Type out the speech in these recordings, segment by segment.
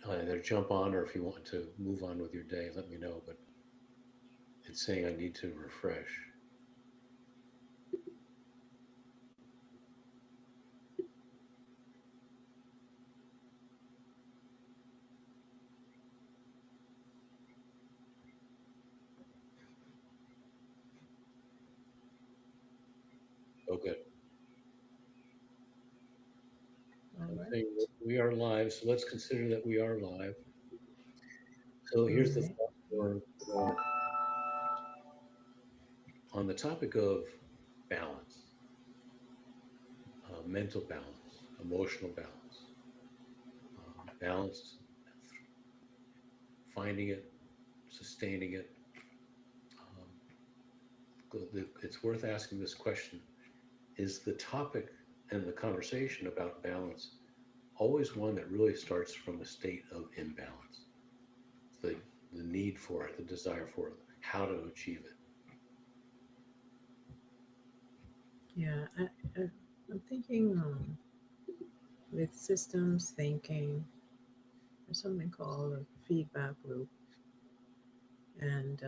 either jump on, or if you want to move on with your day, let me know. But it's saying I need to refresh. Oh, good. All I'm right. saying that we are live, so let's consider that we are live. So All here's the right. thought for on the topic of balance, mental balance, emotional balance, balance, finding it, sustaining it. It's worth asking this question: is the topic and the conversation about balance always one that really starts from a state of imbalance? The the need for it, the desire for it, how to achieve it. Yeah. I, I'm thinking with systems thinking, there's something called a feedback loop. And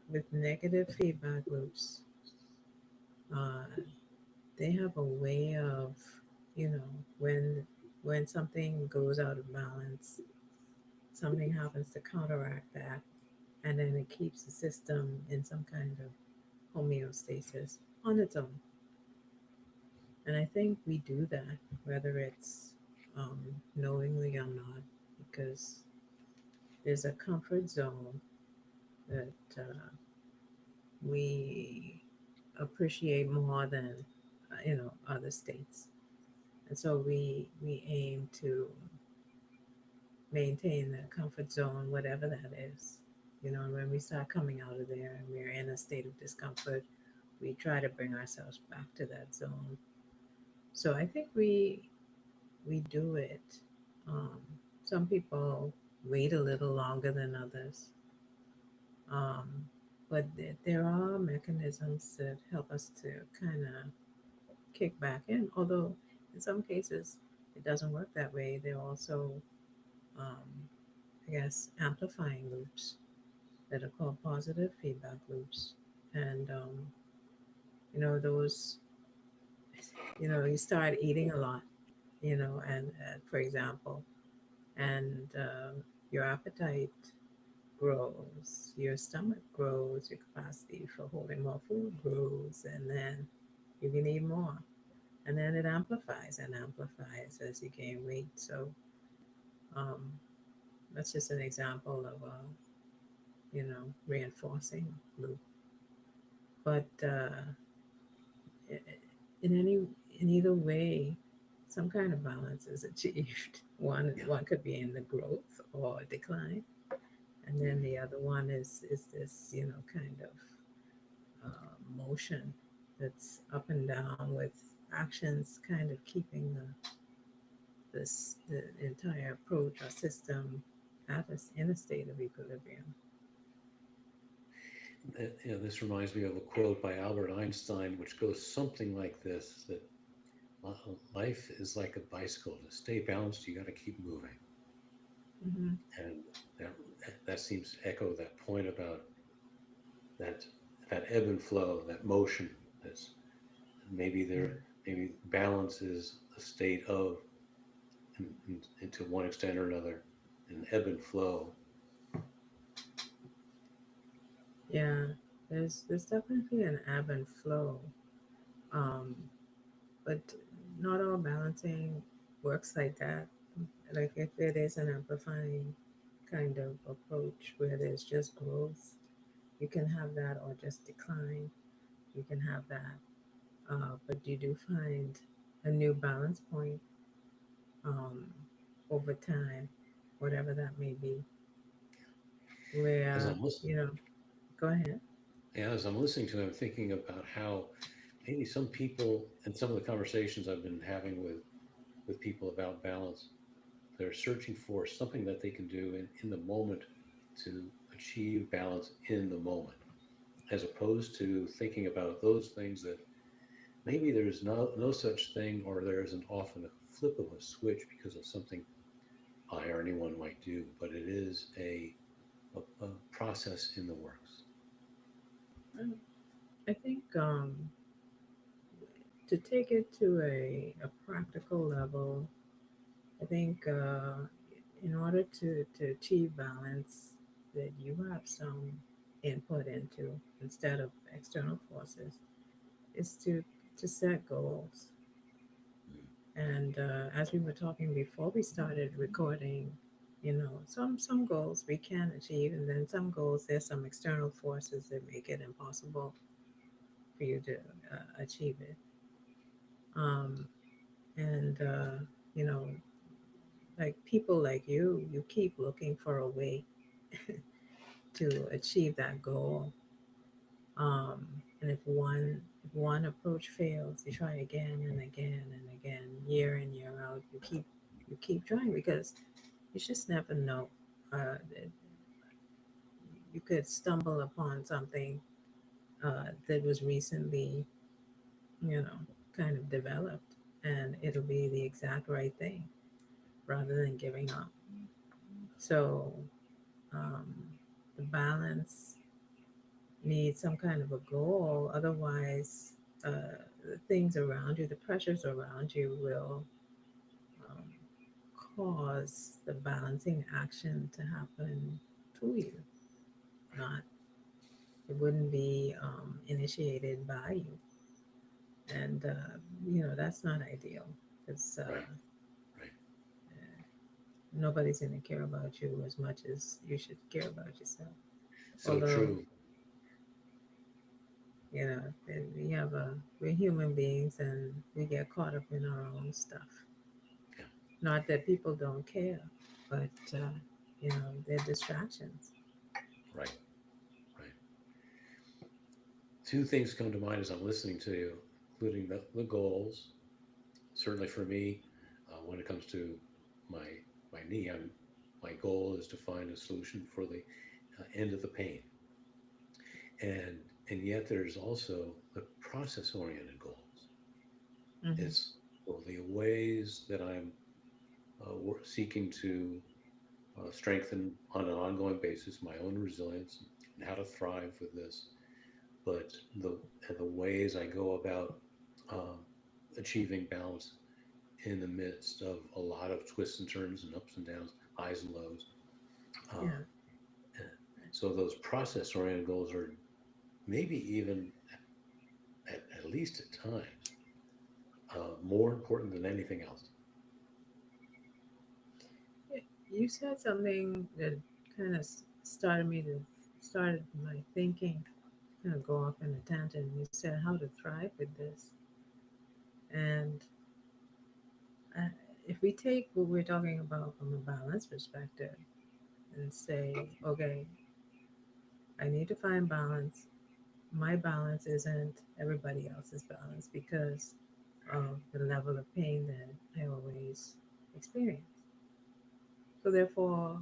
with negative feedback loops, uh, they have a way of, you know, when when something goes out of balance, something happens to counteract that, and then it keeps the system in some kind of homeostasis on its own. And I think we do that, whether it's knowingly or not, because there's a comfort zone that we appreciate more than other states, and so we aim to maintain that comfort zone, whatever that is. And when we start coming out of there and we're in a state of discomfort, we try to bring ourselves back to that zone. So I think we do it. Um, some people wait a little longer than others, um, but there are mechanisms that help us to kind of kick back in. Although in some cases it doesn't work that way. There are also, um, I guess, amplifying loops that are called positive feedback loops, and those. You start eating a lot, and for example, and your appetite grows, your stomach grows, your capacity for holding more food grows, and then you can eat more. And then it amplifies and amplifies as you gain weight. So um, that's just an example of a, reinforcing loop. But in in either way, some kind of balance is achieved. Yeah. One could be in the growth or decline, and then the other one is this kind of motion that's up and down with actions kind of keeping the entire approach or system in a state of equilibrium. This reminds me of a quote by Albert Einstein, which goes something like this: that life is like a bicycle. To stay balanced, you got to keep moving. Hmm. And that that seems to echo that point about that that ebb and flow, that motion. That's maybe Yeah. there. Maybe balance is a state of, and to one extent or another, an ebb and flow. Yeah, there's definitely an ebb and flow, um, but not all balancing works like that. Like if it is an amplifying kind of approach where there's just growth, you can have that, or just decline, you can have that. But you do find a new balance point um, over time, whatever that may be, As where, I'm listening, go ahead. yeah, as I'm listening to it, I'm thinking about how maybe some people, and some of the conversations I've been having with people about balance, they're searching for something that they can do in the moment to achieve balance in the moment, as opposed to thinking about those things that maybe there's no such thing, or there isn't often a flip of a switch because of something I or anyone might do, but it is a process in the works. Um, I think to take it to a practical level, I think in order to achieve balance, that you have some input into instead of external forces, is to set goals. Mm. And as we were talking before we started recording, some goals we can achieve, and then some goals there's some external forces that make it impossible for you to achieve it. Um, and you know, like people like you keep looking for a way to achieve that goal. And if one approach fails, you try again and again and again, year in year out. You keep trying because you just never know. That you could stumble upon something that was recently, you know, kind of developed, and it'll be the exact right thing rather than giving up. So um, the balance need some kind of a goal. Otherwise, the things around you, the pressures around you, will um, cause the balancing action to happen to you. Not, it wouldn't be initiated by you, and that's not ideal because Right, right. nobody's going to care about you as much as you should care about yourself. So Although true. we're human beings and we get caught up in our own stuff. Yeah, Not that people don't care, but they're distractions. right, right. Two things come to mind as I'm listening to you, including the goals. Certainly for me, when it comes to my my knee, my goal is to find a solution for the end of the pain, and and yet there's also the process-oriented goals. Hmm. It's the ways that I'm seeking to strengthen on an ongoing basis my own resilience and how to thrive with this. But the ways I go about um, achieving balance in the midst of a lot of twists and turns and ups and downs, highs and lows. Yeah. Um, so those process oriented goals are maybe even at least at times more important than anything else. You said something that kind of started my thinking, kind of go off in a tangent. You said how to thrive with this, and uh, if we take what we're talking about from a balance perspective and say, okay, I need to find balance. My balance isn't everybody else's balance because of the level of pain that I always experience. So therefore,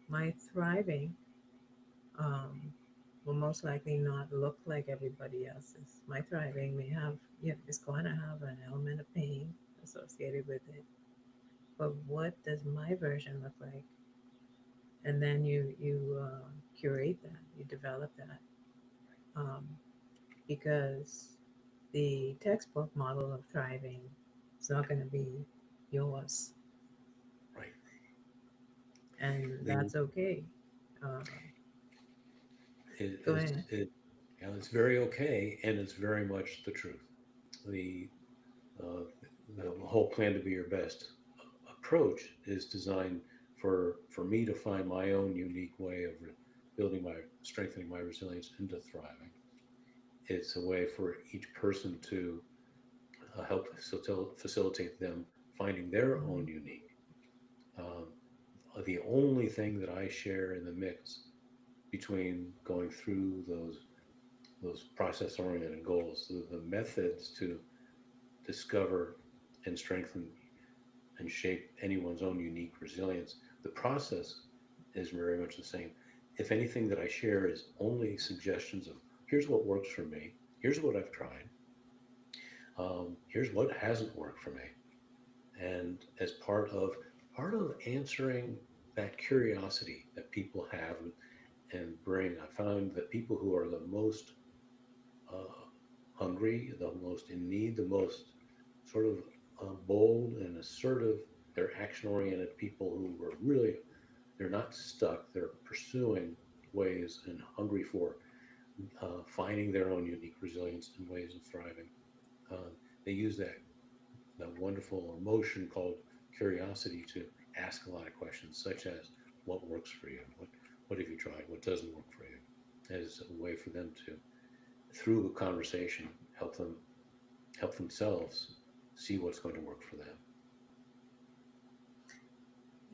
my thriving um, will most likely not look like everybody else's. My thriving may have, it's going to have an element of pain associated with it. But what does my version look like? And then you curate that, you develop that, um, because the textbook model of thriving is not going to be yours, Right. and The that's okay. Uh, it, Go it's ahead. it it's very okay, and it's very much the truth. The uh, the whole plan to be your best approach is designed for me to find my own unique way of building my strengthening my resilience into thriving. It's a way for each person to help facilitate them finding their own Mhm. unique. Um, the only thing that I share in the mix between going through those process oriented goals, the methods to discover and strengthen and shape anyone's own unique resilience, the process is very much the same. If anything that I share is only suggestions of here's what works for me, here's what I've tried, here's what hasn't worked for me, and as part of part of answering that curiosity that people have and bring, I found that people who are the most uh, hungry, the most in need, the most sort of bold and assertive, they're action oriented people who were really, they're not stuck, they're pursuing ways and hungry for finding their own unique resilience and ways of thriving. Uh, they use that wonderful emotion called curiosity to ask a lot of questions, such as what works for you, what have you tried, what doesn't work for you, as a way for them to, through a conversation, help themselves see what's going to work for them.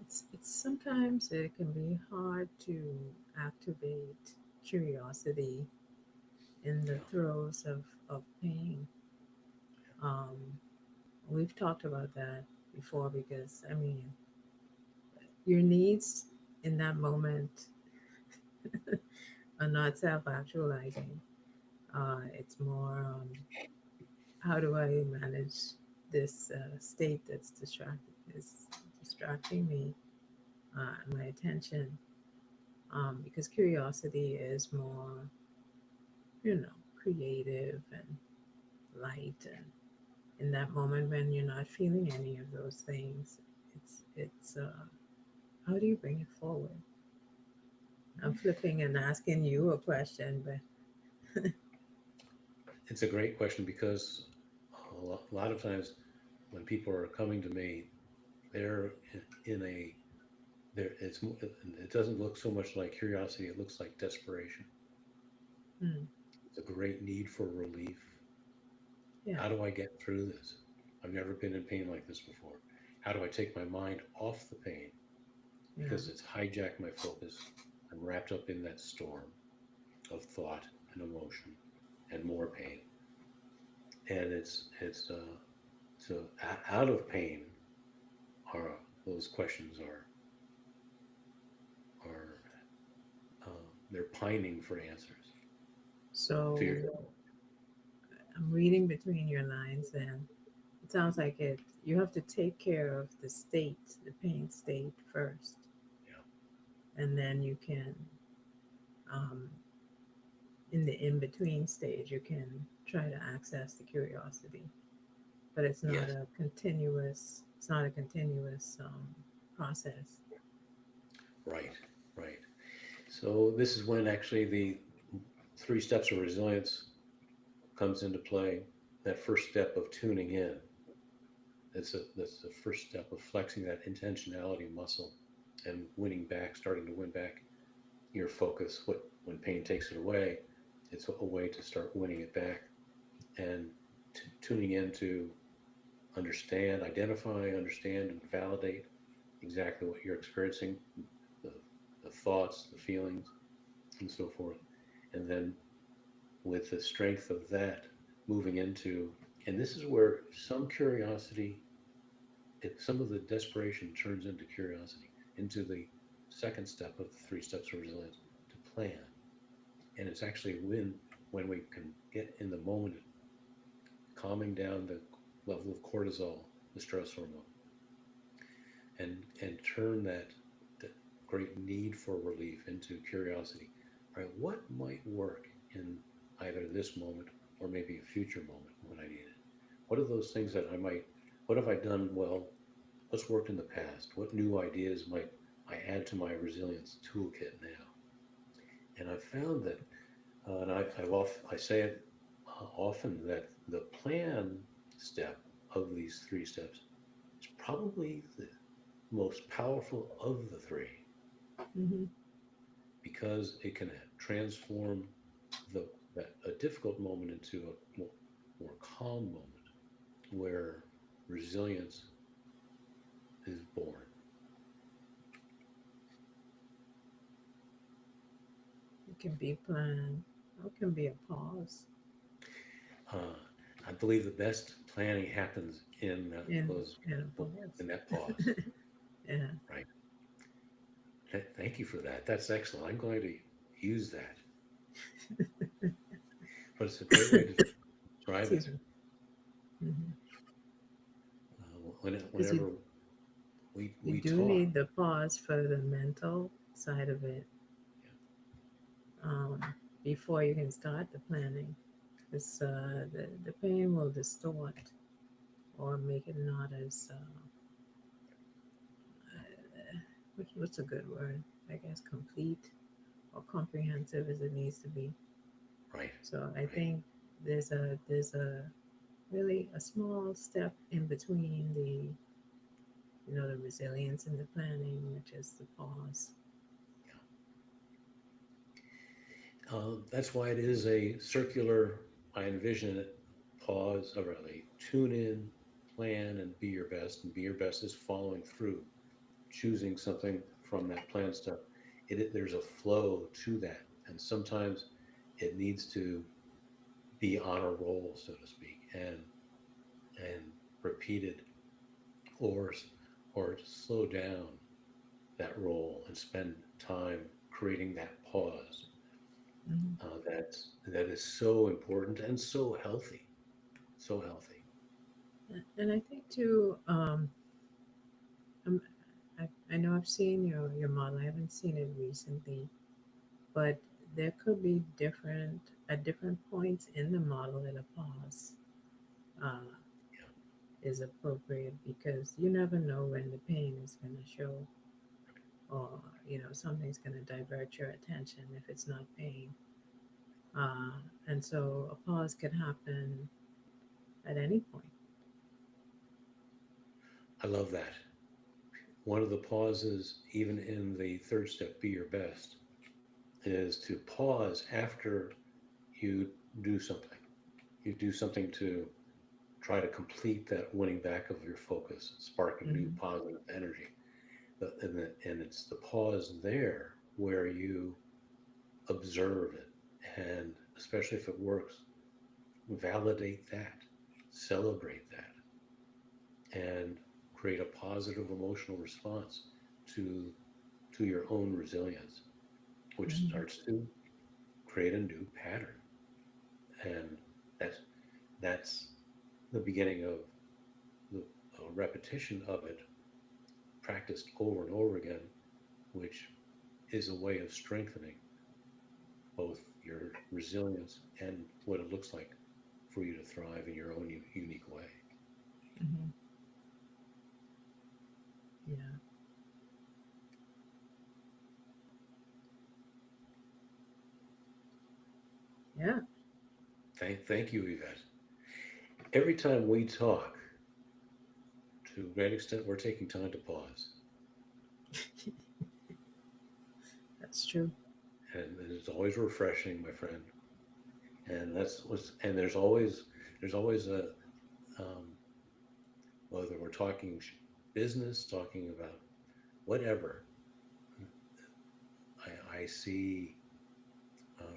It's sometimes it can be hard to activate curiosity in the Yeah, throes of pain. Um, we've talked about that before because I mean your needs in that moment are not self-actualizing. It's more how do I manage this state that's is distracting me, my attention, because curiosity is more, creative and light. And in that moment when you're not feeling any of those things, it's how do you bring it forward? I'm flipping and asking you a question, but it's a great question because a lot of times when people are coming to me, they're in a there. It doesn't look so much like curiosity; it looks like desperation. mm, It's a great need for relief. yeah, How do I get through this? I've never been in pain like this before. How do I take my mind off the pain yeah. because it's hijacked my focus? I'm wrapped up in that storm of thought and emotion and more pain, and it's so out of pain are those questions are they're pining for answers to your. So I'm reading between your lines, and it sounds like you have to take care of the state, the pain state first, Yeah. and then you can, um, in the in between stage, you can try to access the curiosity. But Yes. it's not a continuous process. Right. Right. So this is when actually the three steps of resilience comes into play. That first step of tuning in. That's the first step of flexing that intentionality muscle and winning back, starting to win back your focus. When pain takes it away, it's a way to start winning it back and tuning in to understand, identify, understand, and validate exactly what you're experiencing, the, the thoughts, the feelings, and so forth. And then with the strength of that, moving into, and this is where some curiosity, some of the desperation turns into curiosity, into the second step of the three steps of resilience to plan. And it's actually when we can get in the moment, calming down the level of cortisol, the stress hormone, and turn that great need for relief into curiosity. All right, what might work in either this moment or maybe a future moment when I need it? What are those things that I might? What have I done well? What's worked in the past? What new ideas might I add to my resilience toolkit now? And I've found that, and I say it often that the plan step of these three steps is probably the most powerful of the three Hmm. because it can transform the a difficult moment into a more calm moment where resilience is born. It can be planned. It can be a pause Uh, I believe the best planning happens in in those in a pause. in that pause. Yeah. Right. Thank you for that. That's excellent. I'm going to use that. But it's a great way to describe it. Excuse me. Hmm. When, Because you whenever, You we do talk. need the pause for the mental side of it, um, before you can start the planning. This the pain will distort or make it not as what's a good word? I guess complete or comprehensive as it needs to be. Right, So I right. think there's a really a small step in between the the resilience and the planning, which is the pause. That's why it is a circular. I envision it. Pause, or really tune in, plan, and be your best. And be your best is following through, choosing something from that plan stuff. There's a flow to that, and sometimes it needs to be on a roll, so to speak, and repeated, or or slow down that roll and spend time creating that pause. Mhm. That is so important and so healthy, so healthy. And I think too, I know I've seen your model. I haven't seen it recently, but there could be different at different points in the model that a pause uh, is appropriate because you never know when the pain is going to show, or something's going to divert your attention if it's not pain. uh, and so a pause could happen at any point. I love that. One of the pauses, even in the third step, be your best, is to pause after you do something. You do something to try to complete that winning back of your focus, sparking new Hmm. positive energy. And it's the pause there where you observe it. And especially if it works, validate that, celebrate that, and create a positive emotional response to your own resilience, which Hmm. starts to create a new pattern. And that's that's the beginning of the repetition of it, practiced over and over again, which is a way of strengthening both your resilience and what it looks like for you to thrive in your own unique way. Hmm. Yeah. Yeah. Thank you, Yvette. Every time we talk, to a great extent, we're taking time to pause. That's true. And it's always refreshing, my friend. And and there's always a, um, whether we're talking business, talking about whatever, I see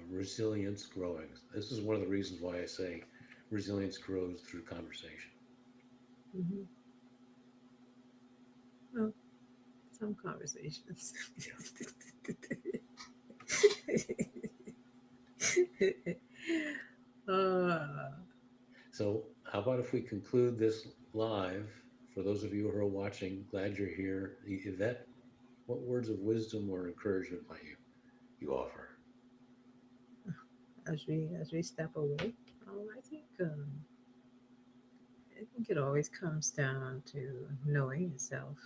resilience growing. This is one of the reasons why I say resilience grows through conversation. Hmm. Well, some conversations. Yeah. uh, So, how about if we conclude this live? For those of you who are watching, glad you're here. Yvette, what words of wisdom or encouragement might you offer? as we step away, I think it always comes down to knowing yourself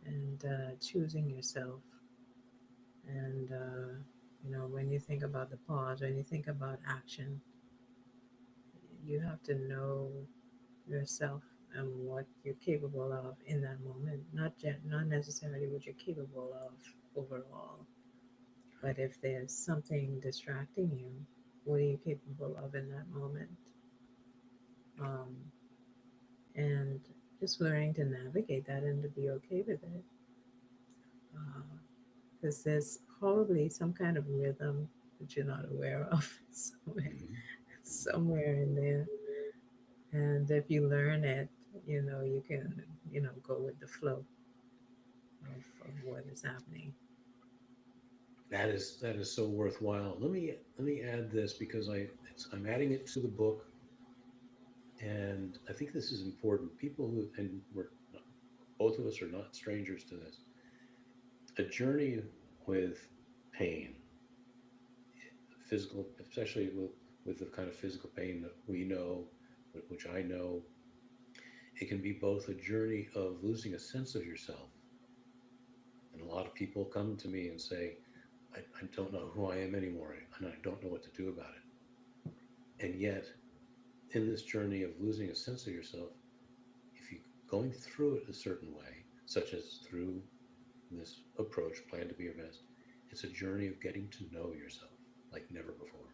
and choosing yourself. And when you think about the pause, when you think about action, you have to know yourself and what you're capable of in that moment, not necessarily what you're capable of overall, but if there's something distracting you, what are you capable of in that moment? Um, and just learning to navigate that and to be okay with it, because there's probably some kind of rhythm that you're not aware of somewhere, Hmm. somewhere in there. And if you learn it, you can, go with the flow of what is happening. That is so worthwhile. Let me add this because I'm adding it to the book, and I think this is important. People who and we're both of us are not strangers to this. A journey with pain, physical, especially with the kind of physical pain that we know, which I know, it can be both a journey of losing a sense of yourself. And a lot of people come to me and say, I don't know who I am anymore, and I don't know what to do about it. And yet, in this journey of losing a sense of yourself, if you're going through it a certain way, such as through this approach, plan to be your best, it's a journey of getting to know yourself like never before.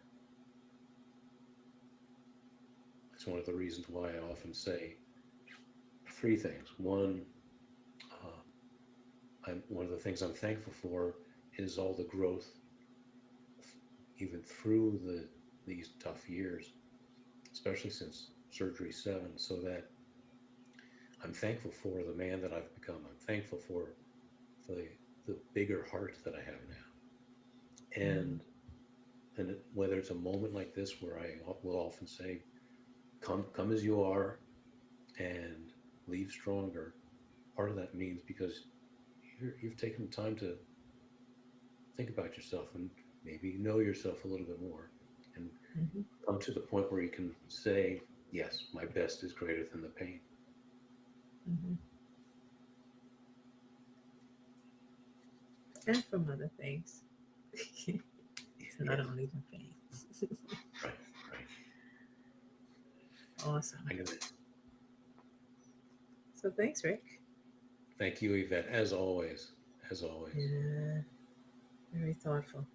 It's one of the reasons why I often say three things. One, one of the things I'm thankful for is all the growth, even through these tough years, especially since surgery 7, so that I'm thankful for the man that I've become. I'm thankful for the the bigger heart that I have now. Mm. And whether it's a moment like this where I will often say, come as you are and leave stronger. Part of that means because you've taken time to think about yourself and maybe know yourself a little bit more and Mhm. come to the point where you can say, yes, my best is greater than the pain. Mhm. And from other things. It's not Yes, only the pain. right, right. Awesome. I'm gonna So thanks, Rick. thank you, Yvette, as always, as always. Yeah, very thoughtful.